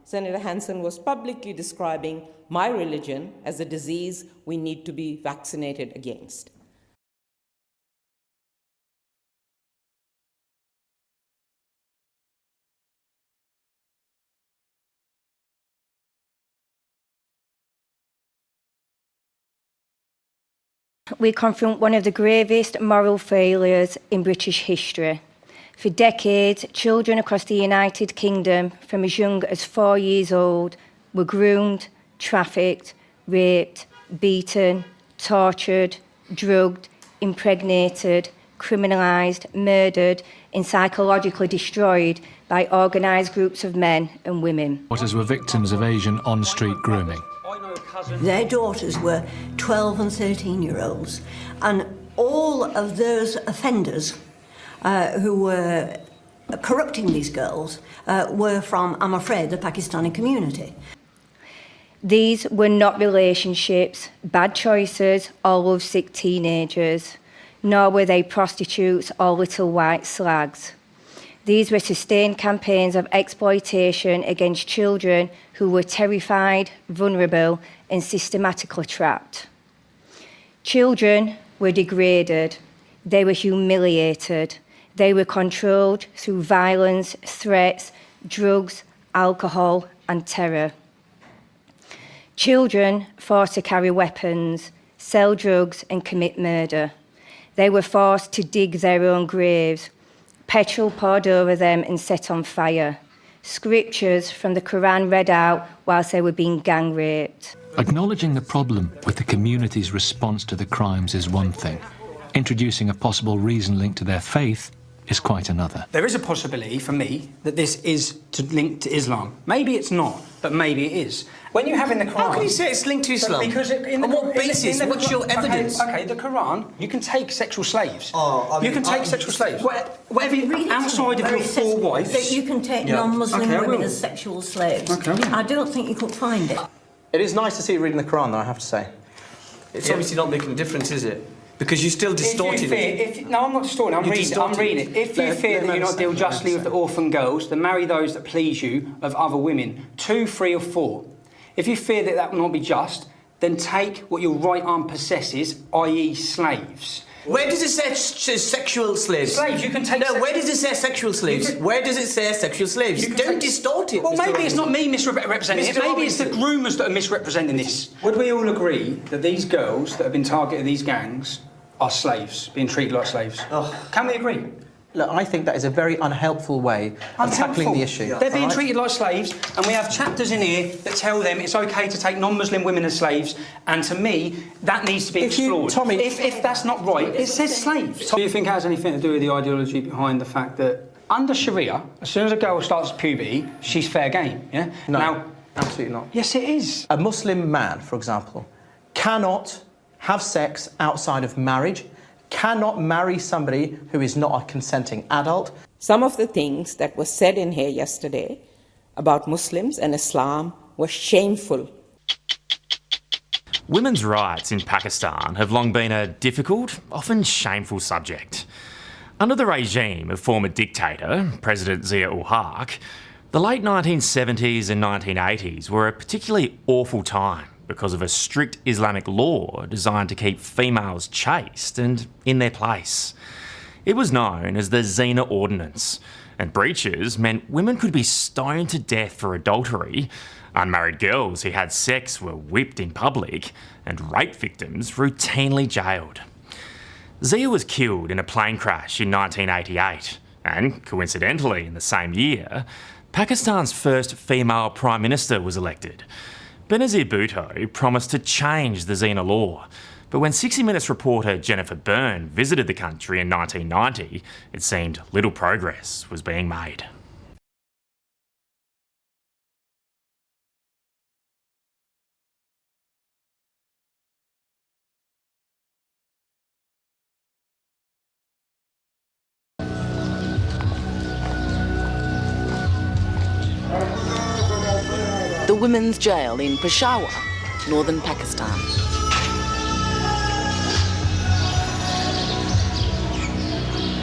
Senator Hanson was publicly describing my religion as a disease we need to be vaccinated against. We confront one of the gravest moral failures in British history. For decades, children across the United Kingdom, from as young as 4 years old, were groomed, trafficked, raped, beaten, tortured, drugged, impregnated, criminalised, murdered, and psychologically destroyed by organised groups of men and women. Daughters were victims of Asian on-street grooming. Their daughters were 12 and 13-year-olds, and all of those offenders who were corrupting these girls were from, I'm afraid, the Pakistani community. These were not relationships, bad choices, or lovesick teenagers, nor were they prostitutes or little white slags. These were sustained campaigns of exploitation against children who were terrified, vulnerable, and systematically trapped. Children were degraded, they were humiliated, they were controlled through violence, threats, drugs, alcohol, and terror. Children forced to carry weapons, sell drugs, and commit murder. They were forced to dig their own graves, petrol poured over them and set on fire, scriptures from the Quran read out whilst they were being gang raped. Acknowledging the problem with the community's response to the crimes is one thing. Introducing a possible reason linked to their faith is quite another. There is a possibility for me that this is linked to Islam. Maybe it's not, but maybe it is. When you have in the Quran... How can you say it's linked to Islam? Because on what basis? What's your evidence? Okay, the Quran, you can take sexual slaves. You can take sexual slaves. Whatever you, outside of your four wives... That you can take non-Muslim women as sexual slaves. I don't think you could find it. It is nice to see you reading the Quran, though, I have to say. It's obviously not making a difference, is it? Because you still distorted it. No, I'm not distorting. I'm reading it. If you fear that you not deal justly with the orphan girls, then marry those that please you of other women, 2, 3 or 4. If you fear that that will not be just, then take what your right arm possesses, i.e. slaves. Where does it say sexual slaves? Slaves, you can take... No, where does it say sexual slaves? Where does it say sexual slaves? Don't distort it. Well, maybe it's not me misrepresenting it. Maybe it's the groomers that are misrepresenting this. Would we all agree that these girls that have been targeted, these gangs, are slaves, being treated like slaves? Can we agree? Look, I think that is a very unhelpful way of tackling the issue. They're being treated like slaves, and we have chapters in here that tell them it's OK to take non-Muslim women as slaves, and to me, that needs to be explored. Tommy... If that's not right, it says slaves. Do you think it has anything to do with the ideology behind the fact that under Sharia, as soon as a girl starts puberty, she's fair game, yeah? No, now, absolutely not. Yes, it is. A Muslim man, for example, cannot have sex outside of marriage, cannot marry somebody who is not a consenting adult. Some of the things that were said in here yesterday about Muslims and Islam were shameful. Women's rights in Pakistan have long been a difficult, often shameful subject. Under the regime of former dictator, President Zia-ul-Haq, the late 1970s and 1980s were a particularly awful time because of a strict Islamic law designed to keep females chaste and in their place. It was known as the Zina Ordinance, and breaches meant women could be stoned to death for adultery, unmarried girls who had sex were whipped in public, and rape victims routinely jailed. Zia was killed in a plane crash in 1988, and coincidentally in the same year, Pakistan's first female Prime Minister was elected. Benazir Bhutto promised to change the Zina law, but when 60 Minutes reporter Jennifer Byrne visited the country in 1990, it seemed little progress was being made. The women's jail in Peshawar, northern Pakistan.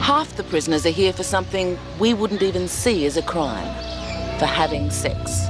Half the prisoners are here for something we wouldn't even see as a crime, for having sex.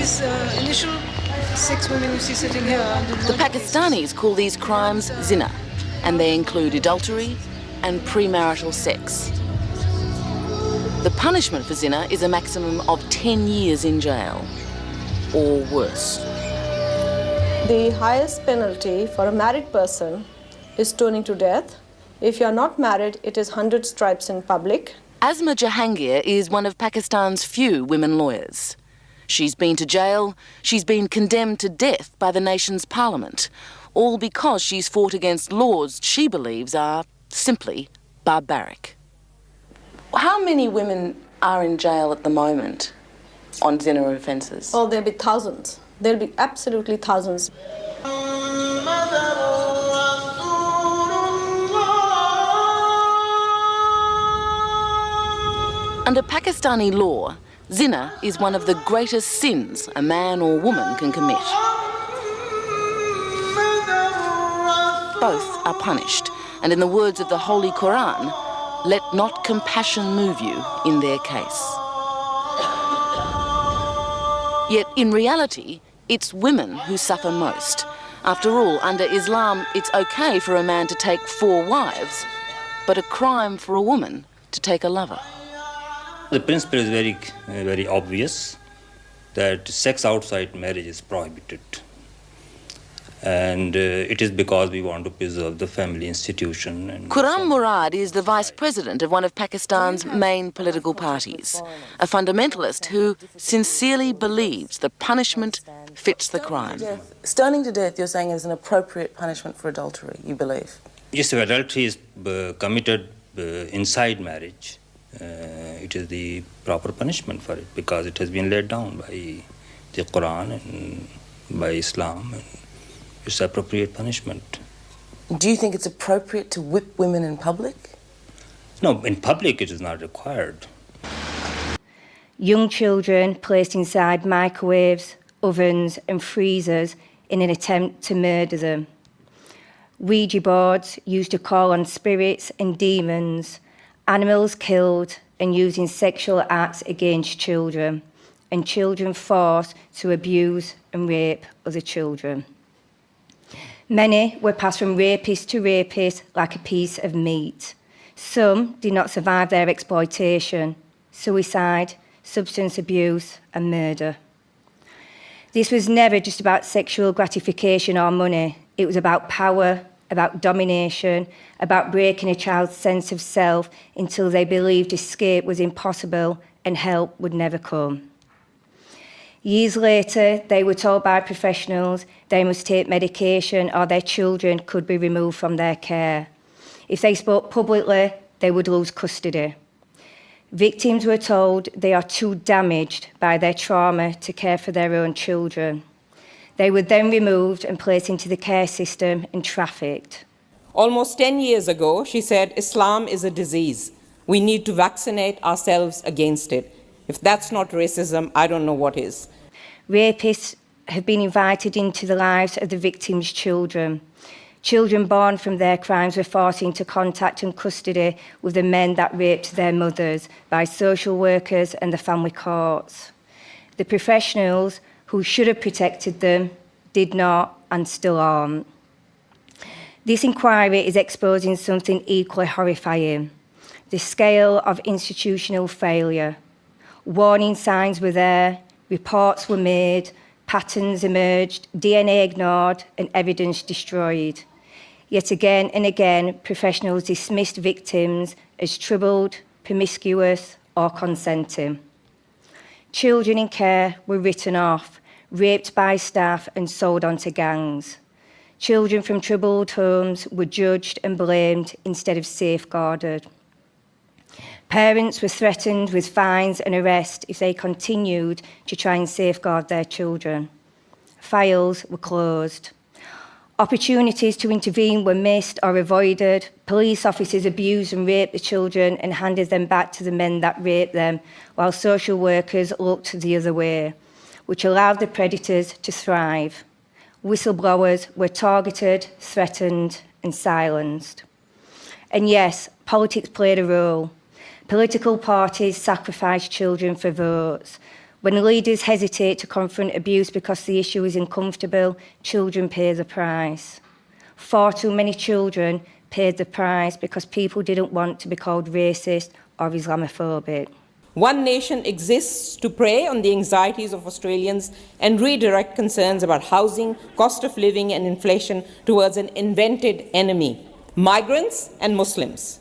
these initial 6 women you see sitting here... The Pakistanis call these crimes zina, and they include adultery and premarital sex. The punishment for zina is a maximum of 10 years in jail, or worse. The highest penalty for a married person is stoning to death. If you are not married, it is 100 stripes in public. Asma Jahangir is one of Pakistan's few women lawyers. She's been to jail, she's been condemned to death by the nation's parliament, all because she's fought against laws she believes are simply barbaric. How many women are in jail at the moment on zina offences? Oh, there'll be thousands. There'll be absolutely thousands. Under Pakistani law, zina is one of the greatest sins a man or woman can commit. Both are punished, and in the words of the Holy Quran, let not compassion move you in their case. Yet in reality, it's women who suffer most. After all, under Islam, it's okay for a man to take 4 wives, but a crime for a woman to take a lover. The principle is very obvious that sex outside marriage is prohibited. And it is because we want to preserve the family institution. And Quram Murad is the vice president of one of Pakistan's main political parties, a fundamentalist who sincerely believes the punishment fits the crime. Stoning to death, you're saying, is an appropriate punishment for adultery, you believe? Yes, if adultery is committed inside marriage, it is the proper punishment for it because it has been laid down by the Quran and by Islam. And it's appropriate punishment. Do you think it's appropriate to whip women in public? No, in public it is not required. Young children placed inside microwaves, ovens and freezers in an attempt to murder them. Ouija boards used to call on spirits and demons. Animals killed and used in sexual acts against children, and children forced to abuse and rape other children. Many were passed from rapist to rapist like a piece of meat. Some did not survive their exploitation, suicide, substance abuse and murder. This was never just about sexual gratification or money. It was about power, about domination, about breaking a child's sense of self until they believed escape was impossible and help would never come. Years later, they were told by professionals they must take medication or their children could be removed from their care. If they spoke publicly, they would lose custody. Victims were told they are too damaged by their trauma to care for their own children. They were then removed and placed into the care system and trafficked. Almost 10 years ago, she said, Islam is a disease. We need to vaccinate ourselves against it. If that's not racism, I don't know what is. Rapists have been invited into the lives of the victims' children. Children born from their crimes were forced into contact and custody with the men that raped their mothers by social workers and the family courts. The professionals who should have protected them did not and still aren't. This inquiry is exposing something equally horrifying: the scale of institutional failure. Warning signs were there, reports were made, patterns emerged, DNA ignored and evidence destroyed. Yet again and again, professionals dismissed victims as troubled, promiscuous or consenting. Children in care were written off, raped by staff and sold on to gangs. Children from troubled homes were judged and blamed instead of safeguarded. Parents were threatened with fines and arrest if they continued to try and safeguard their children. Files were closed. Opportunities to intervene were missed or avoided. Police officers abused and raped the children and handed them back to the men that raped them, while social workers looked the other way, which allowed the predators to thrive. Whistleblowers were targeted, threatened and silenced. And yes, politics played a role. Political parties sacrificed children for votes. When leaders hesitate to confront abuse because the issue is uncomfortable, children pay the price. Far too many children paid the price because people didn't want to be called racist or Islamophobic. One Nation exists to prey on the anxieties of Australians and redirect concerns about housing, cost of living and inflation towards an invented enemy, migrants and Muslims.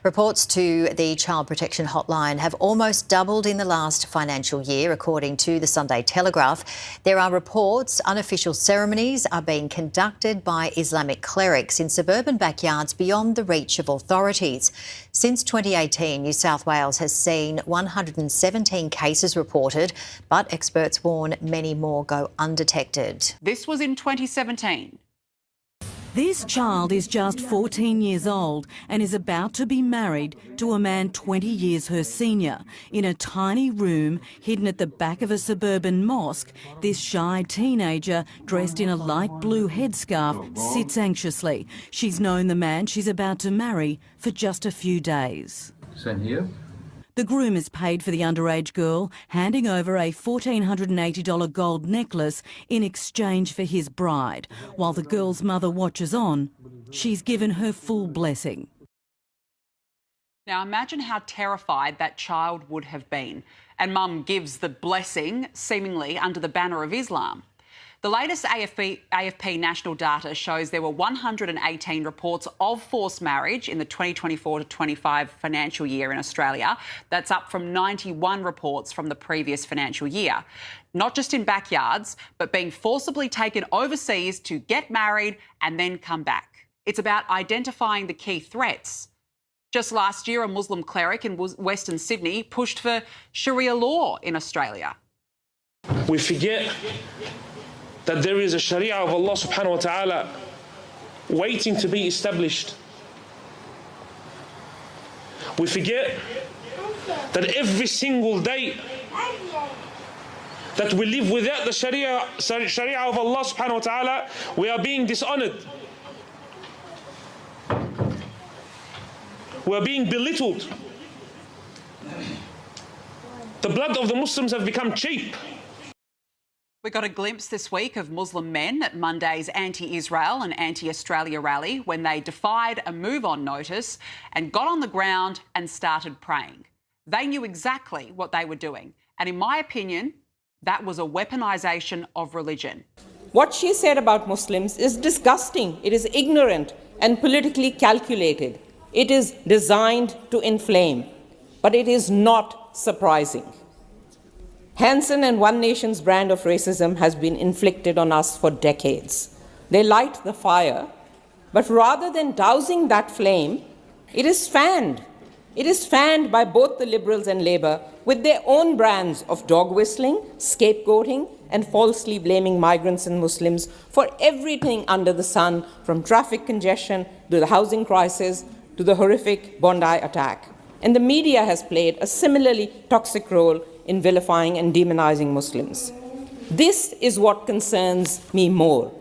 Reports to the Child Protection Hotline have almost doubled in the last financial year, according to the Sunday Telegraph. There are reports unofficial ceremonies are being conducted by Islamic clerics in suburban backyards beyond the reach of authorities. Since 2018, New South Wales has seen 117 cases reported, but experts warn many more go undetected. This was in 2017. This child is just 14 years old and is about to be married to a man 20 years her senior. In a tiny room hidden at the back of a suburban mosque, this shy teenager, dressed in a light blue headscarf, sits anxiously. She's known the man she's about to marry for just a few days. Same here. The groom is paid for the underage girl, handing over a $1,480 gold necklace in exchange for his bride. While the girl's mother watches on, she's given her full blessing. Now imagine how terrified that child would have been. And Mum gives the blessing, seemingly under the banner of Islam. The latest AFP national data shows there were 118 reports of forced marriage in the 2024 to 25 financial year in Australia. That's up from 91 reports from the previous financial year. Not just in backyards, but being forcibly taken overseas to get married and then come back. It's about identifying the key threats. Just last year, a Muslim cleric in Western Sydney pushed for Sharia law in Australia. We forget that there is a Sharia of Allah subhanahu wa ta'ala waiting to be established. We forget that every single day that we live without the Sharia of Allah subhanahu wa ta'ala, we are being dishonored. We are being belittled. The blood of the Muslims have become cheap. We got a glimpse this week of Muslim men at Monday's anti-Israel and anti-Australia rally when they defied a move-on notice and got on the ground and started praying. They knew exactly what they were doing. And in my opinion, that was a weaponisation of religion. What she said about Muslims is disgusting. It is ignorant and politically calculated. It is designed to inflame. But it is not surprising. Hanson and One Nation's brand of racism has been inflicted on us for decades. They light the fire, but rather than dousing that flame, it is fanned. It is fanned by both the Liberals and Labour with their own brands of dog whistling, scapegoating, and falsely blaming migrants and Muslims for everything under the sun, from traffic congestion to the housing crisis to the horrific Bondi attack. And the media has played a similarly toxic role in vilifying and demonizing Muslims. This is what concerns me more.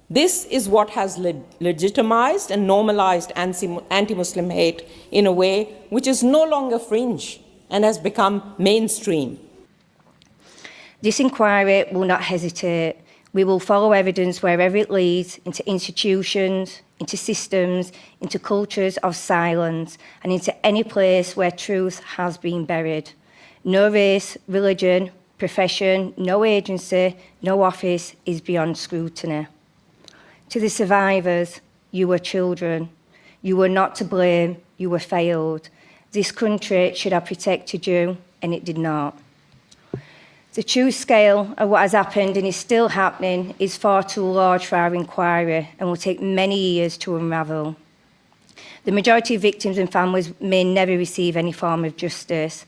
This is what has legitimized and normalized anti-Muslim hate in a way which is no longer fringe and has become mainstream. This inquiry will not hesitate. We will follow evidence wherever it leads, into institutions, into systems, into cultures of silence, and into any place where truth has been buried. No race, religion, profession, no agency, no office is beyond scrutiny. To the survivors, you were children. You were not to blame, you were failed. This country should have protected you, and it did not. The true scale of what has happened and is still happening is far too large for our inquiry and will take many years to unravel. The majority of victims and families may never receive any form of justice.